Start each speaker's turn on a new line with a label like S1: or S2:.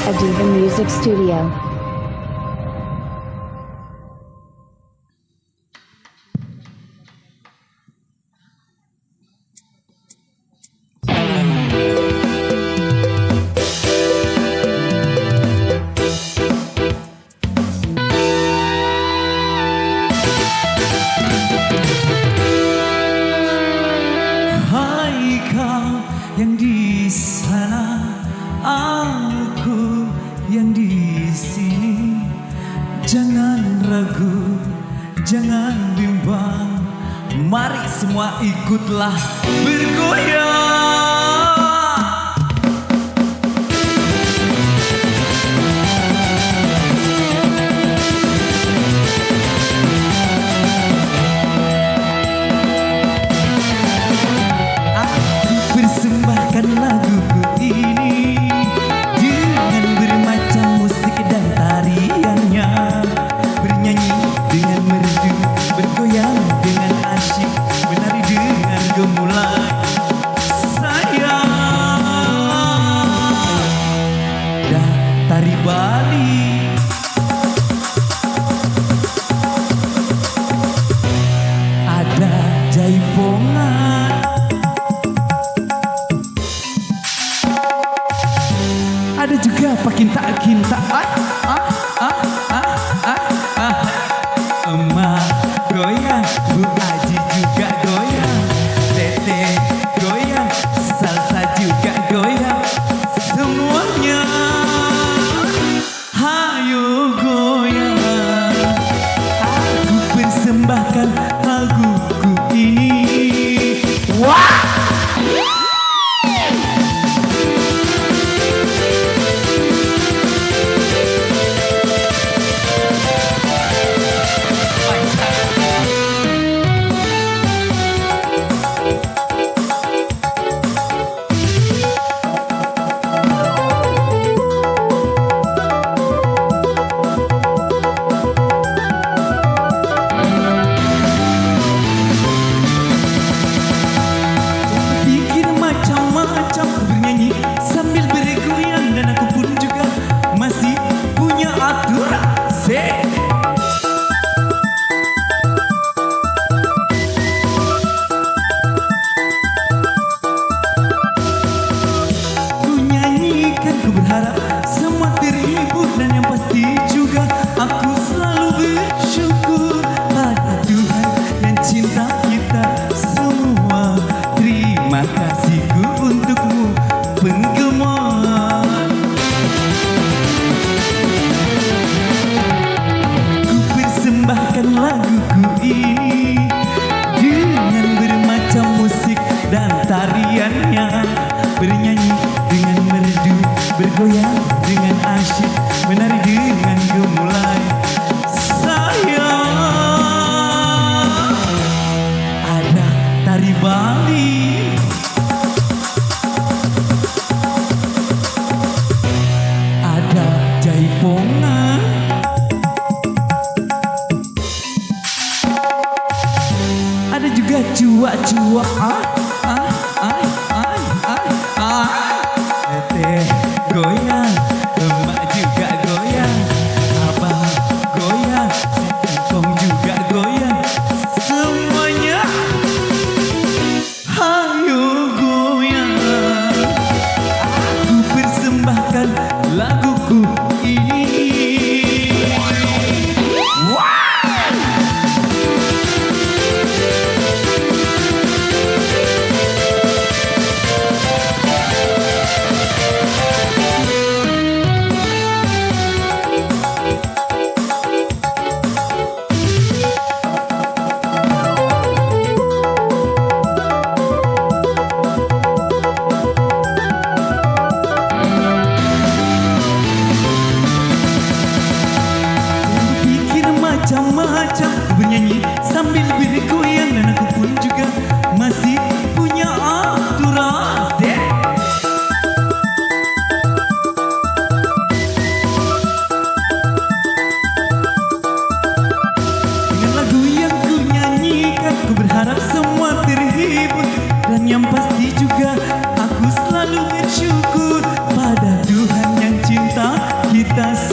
S1: Adiva Music Studio.
S2: Hai kau yang di sana, aku yang di sini. Jangan ragu, jangan bimbang, mari semua ikutlah bergoyang. Persembahkan laguku ini dengan bermacam musik dan tariannya, bernyanyi dengan merdu, bergoyang dengan asyik, menari dengan gemulai. Sayang, dah tari Bali, ada jaipongan, ada juga pakinta-kinta. Emak goyang, Bu Aji juga goyang, Teteh goyang, salsa juga goyang. Semuanya hayo goyang. Aku persembahkan laguku ini. Wah! kita